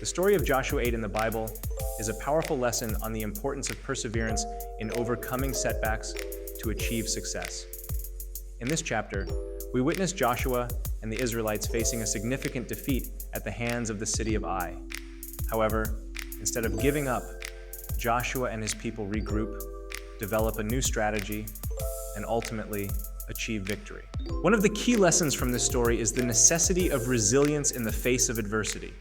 The story of Joshua 8 in the Bible is a powerful lesson on the importance of perseverance in overcoming setbacks to achieve success. In this chapter, we witness Joshua and the Israelites facing a significant defeat at the hands of the city of Ai. However, instead of giving up, Joshua and his people regroup, develop a new strategy, and ultimately achieve victory. One of the key lessons from this story is the necessity of resilience in the face of adversity.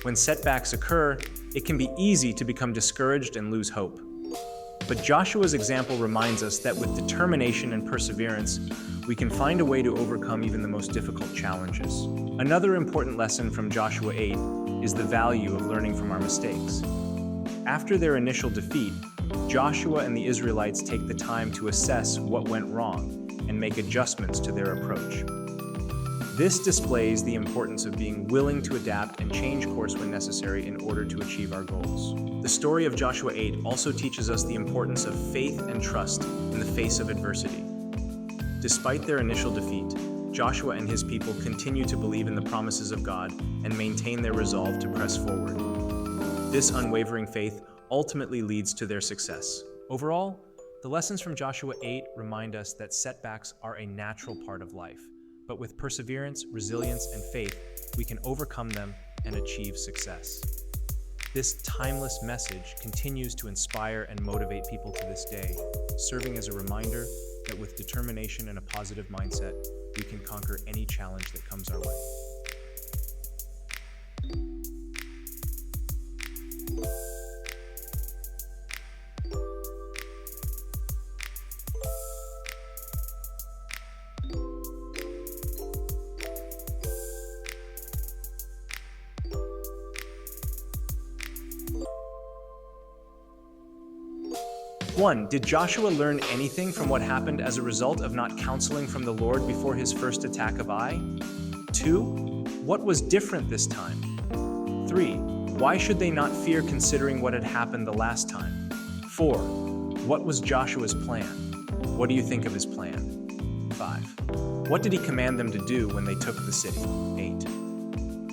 When setbacks occur, it can be easy to become discouraged and lose hope. But Joshua's example reminds us that with determination and perseverance, we can find a way to overcome even the most difficult challenges. Another important lesson from Joshua 8 is the value of learning from our mistakes. After their initial defeat, Joshua and the Israelites take the time to assess what went wrong and make adjustments to their approach. This displays the importance of being willing to adapt and change course when necessary in order to achieve our goals. The story of Joshua 8 also teaches us the importance of faith and trust in the face of adversity. Despite their initial defeat, Joshua and his people continue to believe in the promises of God and maintain their resolve to press forward. This unwavering faith ultimately leads to their success. Overall, the lessons from Joshua 8 remind us that setbacks are a natural part of life. But with perseverance, resilience, and faith, we can overcome them and achieve success. This timeless message continues to inspire and motivate people to this day, serving as a reminder that with determination and a positive mindset, we can conquer any challenge that comes our way. 1. Did Joshua learn anything from what happened as a result of not counseling from the Lord before his first attack of Ai? 2. What was different this time? 3. Why should they not fear considering what had happened the last time? 4. What was Joshua's plan? What do you think of his plan? 5. What did he command them to do when they took the city?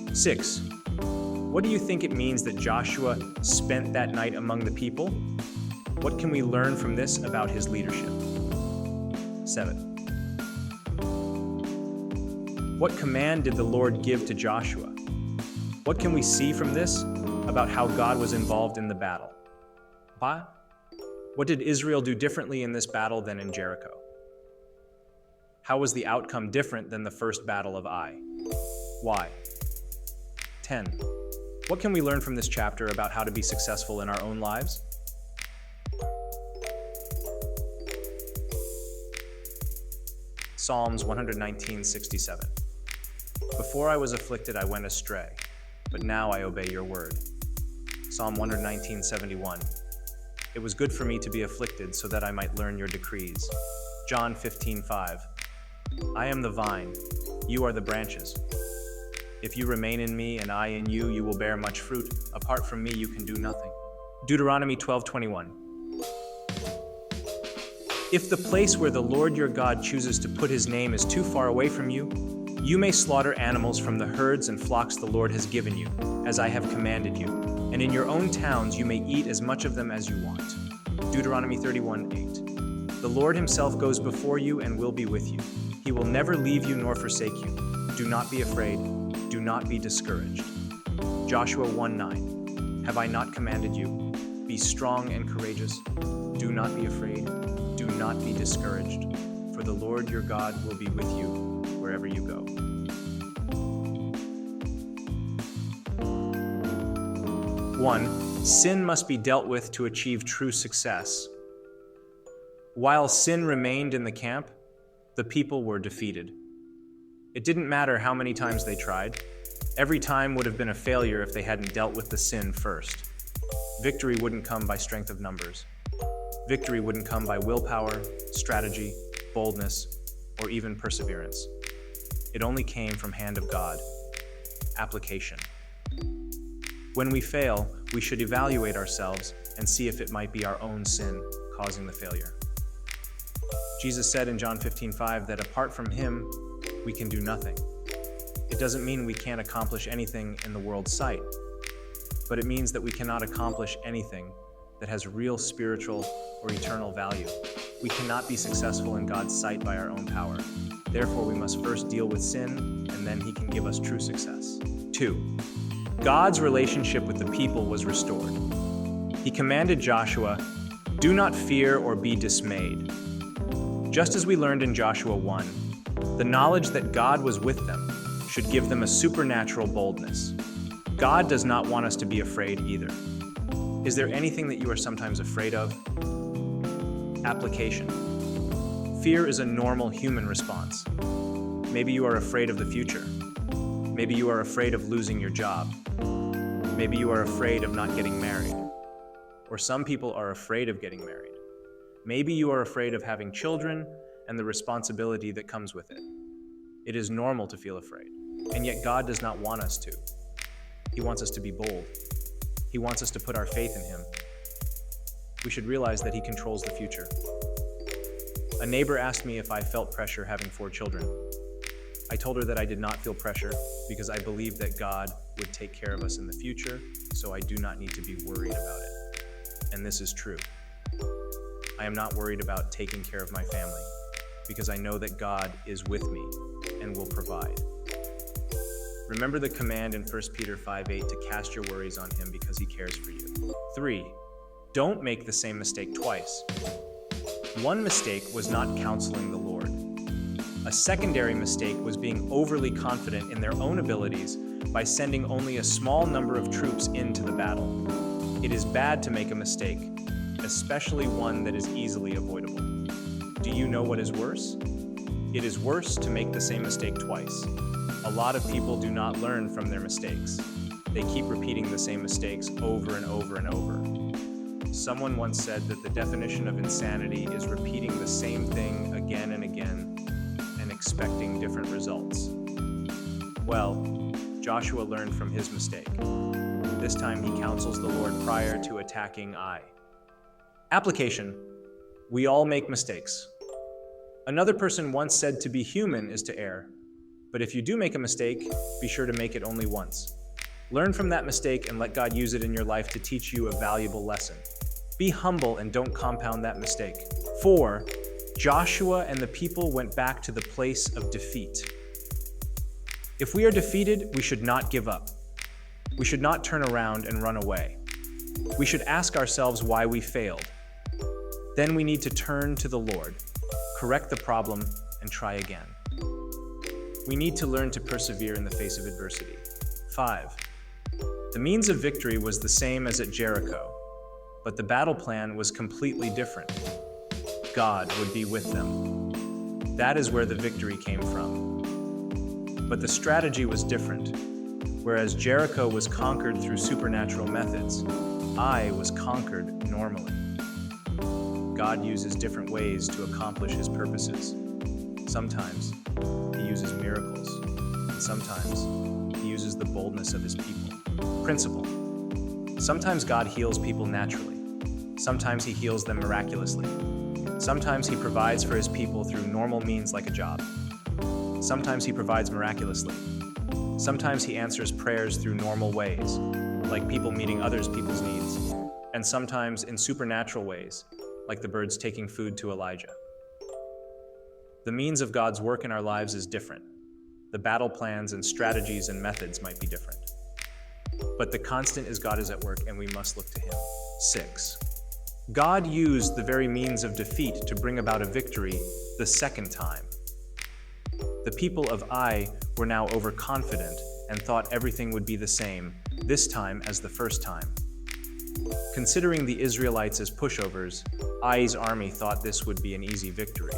8. 6. What do you think it means that Joshua spent that night among the people? What can we learn from this about his leadership? 7. What command did the Lord give to Joshua? What can we see from this about how God was involved in the battle? 5. What did Israel do differently in this battle than in Jericho? How was the outcome different than the first battle of Ai? Why? 10. What can we learn from this chapter about how to be successful in our own lives? Psalms 119:67. Before I was afflicted, I went astray, but now I obey your word. Psalm 119:71. It was good for me to be afflicted so that I might learn your decrees. John 15:5. I am the vine, you are the branches. If you remain in me and I in you, you will bear much fruit. Apart from me, you can do nothing. Deuteronomy 12:21. If the place where the Lord your God chooses to put his name is too far away from you, you may slaughter animals from the herds and flocks the Lord has given you, as I have commanded you, and in your own towns you may eat as much of them as you want. Deuteronomy 31:8. The Lord himself goes before you and will be with you. He will never leave you nor forsake you. Do not be afraid. Do not be discouraged. Joshua 1:9. Have I not commanded you? Be strong and courageous. Do not be afraid. Do not be discouraged, for the Lord your God will be with you wherever you go. 1. Sin must be dealt with to achieve true success. While sin remained in the camp, the people were defeated. It didn't matter how many times they tried. Every time would have been a failure if they hadn't dealt with the sin first. Victory wouldn't come by strength of numbers. Victory wouldn't come by willpower, strategy, boldness, or even perseverance. It only came from hand of God. Application. When we fail, we should evaluate ourselves and see if it might be our own sin causing the failure. Jesus said in John 15:5 that apart from him, we can do nothing. It doesn't mean we can't accomplish anything in the world's sight. but it means that we cannot accomplish anything that has real spiritual or eternal value. We cannot be successful in God's sight by our own power. Therefore, we must first deal with sin, and then He can give us true success. 2. God's relationship with the people was restored. He commanded Joshua, "Do not fear or be dismayed." Just as we learned in Joshua 1, the knowledge that God was with them should give them a supernatural boldness. God does not want us to be afraid either. Is there anything that you are sometimes afraid of? Application. Fear is a normal human response. Maybe you are afraid of the future. Maybe you are afraid of losing your job. Maybe you are afraid of not getting married. Or some people are afraid of getting married. Maybe you are afraid of having children and the responsibility that comes with it. It is normal to feel afraid, and yet God does not want us to. He wants us to be bold. He wants us to put our faith in Him. We should realize that He controls the future. A neighbor asked me if I felt pressure having 4 children. I told her that I did not feel pressure because I believed that God would take care of us in the future, so I do not need to be worried about it. And this is true. I am not worried about taking care of my family because I know that God is with me and will provide. Remember the command in 1 Peter 5:8 to cast your worries on Him because He cares for you. 3. Don't make the same mistake twice. One mistake was not counseling the Lord. A secondary mistake was being overly confident in their own abilities by sending only a small number of troops into the battle. It is bad to make a mistake, especially one that is easily avoidable. Do you know what is worse? It is worse to make the same mistake twice. A lot of people do not learn from their mistakes. They keep repeating the same mistakes over and over and over. Someone once said that the definition of insanity is repeating the same thing again and again and expecting different results. Well, Joshua learned from his mistake. This time he counsels the Lord prior to attacking Ai. Application. We all make mistakes. Another person once said to be human is to err. But if you do make a mistake, be sure to make it only once. Learn from that mistake and let God use it in your life to teach you a valuable lesson. Be humble and don't compound that mistake. 4. Joshua and the people went back to the place of defeat. If we are defeated, we should not give up. We should not turn around and run away. We should ask ourselves why we failed. Then we need to turn to the Lord, correct the problem, and try again. We need to learn to persevere in the face of adversity. 5. The means of victory was the same as at Jericho, but the battle plan was completely different. God would be with them. That is where the victory came from. But the strategy was different. Whereas Jericho was conquered through supernatural methods, Ai was conquered normally. God uses different ways to accomplish His purposes. Sometimes He uses miracles, and sometimes He uses the boldness of His people. Principle. Sometimes God heals people naturally. Sometimes He heals them miraculously. Sometimes He provides for His people through normal means like a job. Sometimes He provides miraculously. Sometimes He answers prayers through normal ways, like people meeting others' people's needs. And sometimes in supernatural ways, like the birds taking food to Elijah. The means of God's work in our lives is different. The battle plans and strategies and methods might be different. But the constant is God is at work and we must look to Him. 6. God used the very means of defeat to bring about a victory the second time. The people of Ai were now overconfident and thought everything would be the same, this time as the first time. Considering the Israelites as pushovers, Ai's army thought this would be an easy victory.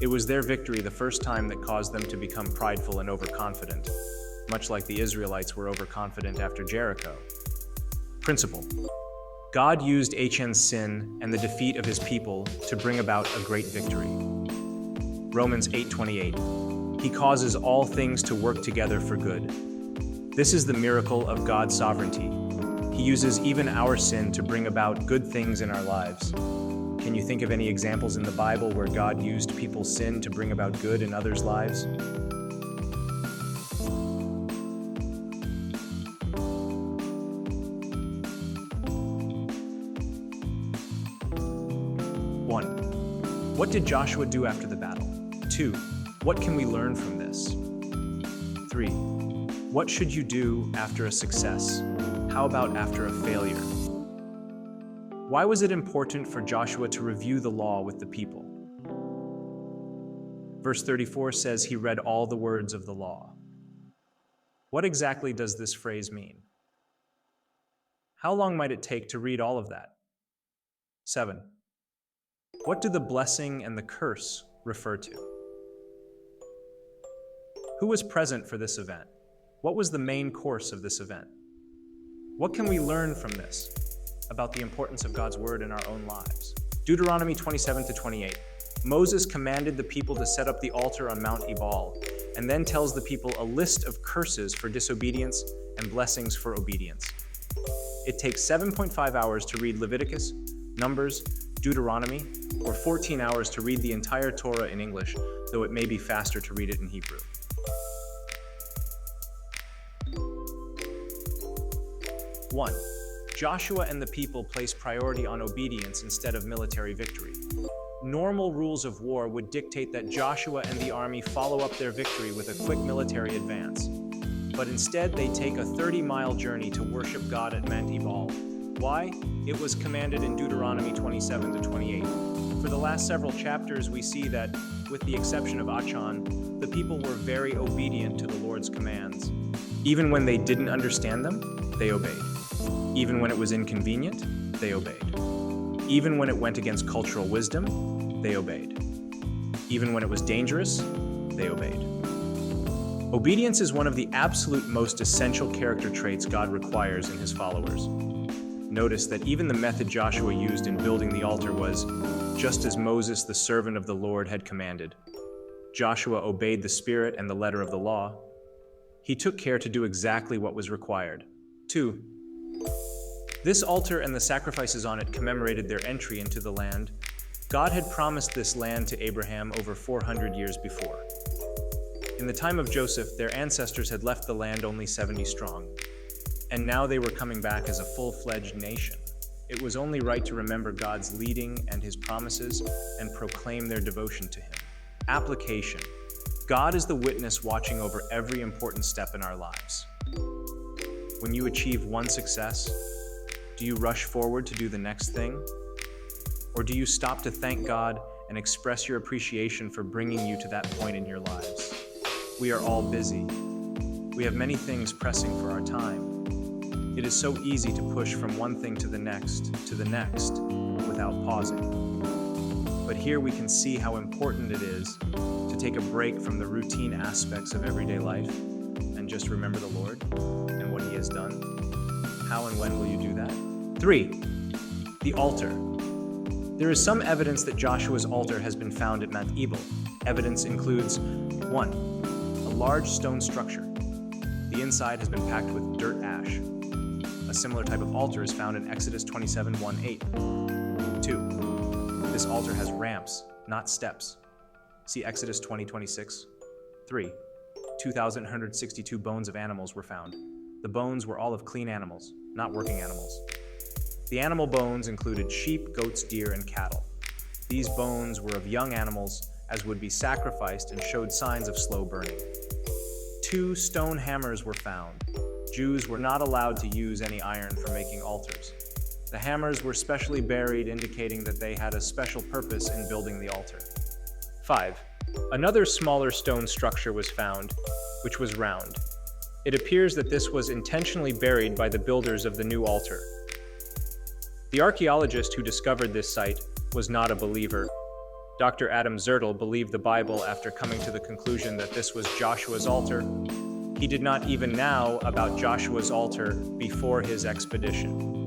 It was their victory the first time that caused them to become prideful and overconfident, much like the Israelites were overconfident after Jericho. Principle. God used Achan's sin and the defeat of his people to bring about a great victory. Romans 8:28. He causes all things to work together for good. This is the miracle of God's sovereignty. He uses even our sin to bring about good things in our lives. Can you think of any examples in the Bible where God used people's sin to bring about good in others' lives? What did Joshua do after the battle? 2. What can we learn from this? 3. What should you do after a success? How about after a failure? Why was it important for Joshua to review the law with the people? Verse 34 says he read all the words of the law. What exactly does this phrase mean? How long might it take to read all of that? 7. What do the blessing and the curse refer to? Who was present for this event? What was the main course of this event? What can we learn from this about the importance of God's word in our own lives? Deuteronomy 27-28. Moses commanded the people to set up the altar on Mount Ebal, and then tells the people a list of curses for disobedience and blessings for obedience. It takes 7.5 hours to read Leviticus, Numbers, Deuteronomy, or 14 hours to read the entire Torah in English, though it may be faster to read it in Hebrew. 1. Joshua and the people place priority on obedience instead of military victory. Normal rules of war would dictate that Joshua and the army follow up their victory with a quick military advance. But instead, they take a 30-mile journey to worship God at Mount Ebal. Why? It was commanded in Deuteronomy 27-28. For the last several chapters, we see that, with the exception of Ashan, the people were very obedient to the Lord's commands. Even when they didn't understand them, they obeyed. Even when it was inconvenient, they obeyed. Even when it went against cultural wisdom, they obeyed. Even when it was dangerous, they obeyed. Obedience is one of the absolute most essential character traits God requires in his followers. Notice that even the method Joshua used in building the altar was just as Moses, the servant of the Lord, had commanded. Joshua obeyed the spirit and the letter of the law. He took care to do exactly what was required. 2. This altar and the sacrifices on it commemorated their entry into the land. God had promised this land to Abraham over 400 years before. In the time of Joseph, their ancestors had left the land only 70 strong, and now they were coming back as a full-fledged nation. It was only right to remember God's leading and his promises and proclaim their devotion to him. Application. God is the witness watching over every important step in our lives. When you achieve one success, do you rush forward to do the next thing? Or do you stop to thank God and express your appreciation for bringing you to that point in your lives? We are all busy. We have many things pressing for our time. It is so easy to push from one thing to the next, without pausing. But here we can see how important it is to take a break from the routine aspects of everyday life and just remember the Lord and what he has done. How and when will you do that? 3. The altar. There is some evidence that Joshua's altar has been found at Mount Ebal. Evidence includes 1. A large stone structure. The inside has been packed with dirt ash. A similar type of altar is found in Exodus 27:1-8. 2. This altar has ramps, not steps. See Exodus 20:26. 3. 2,162 bones of animals were found. The bones were all of clean animals, not working animals. The animal bones included sheep, goats, deer, and cattle. These bones were of young animals, as would be sacrificed, and showed signs of slow burning. 2 stone hammers were found. Jews were not allowed to use any iron for making altars. The hammers were specially buried, indicating that they had a special purpose in building the altar. 5. Another smaller stone structure was found, which was round. It appears that this was intentionally buried by the builders of the new altar. The archaeologist who discovered this site was not a believer. Dr. Adam Zertel believed the Bible after coming to the conclusion that this was Joshua's altar. He did not even know about Joshua's altar before his expedition.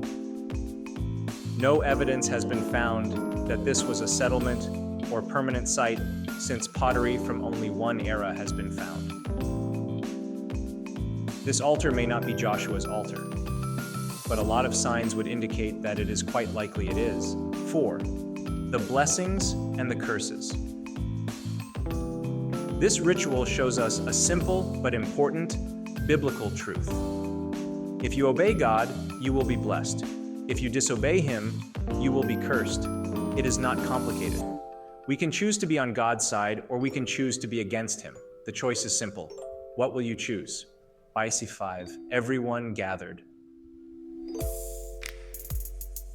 No evidence has been found that this was a settlement or permanent site, since pottery from only one era has been found. This altar may not be Joshua's altar, but a lot of signs would indicate that it is quite likely it is. 4. The blessings and the curses. This ritual shows us a simple but important biblical truth. If you obey God, you will be blessed. If you disobey him, you will be cursed. It is not complicated. We can choose to be on God's side, or we can choose to be against him. The choice is simple. What will you choose? Icy 5. Everyone gathered.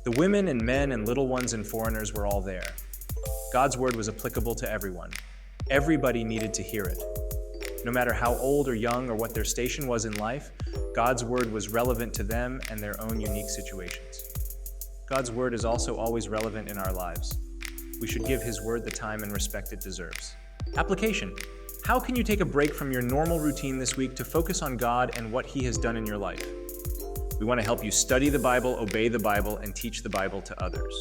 The women and men and little ones and foreigners were all there. God's word was applicable to everyone. Everybody needed to hear it. No matter how old or young or what their station was in life, God's word was relevant to them and their own unique situations. God's word is also always relevant in our lives. We should give his word the time and respect it deserves. Application. How can you take a break from your normal routine this week to focus on God and what he has done in your life? We want to help you study the Bible, obey the Bible, and teach the Bible to others.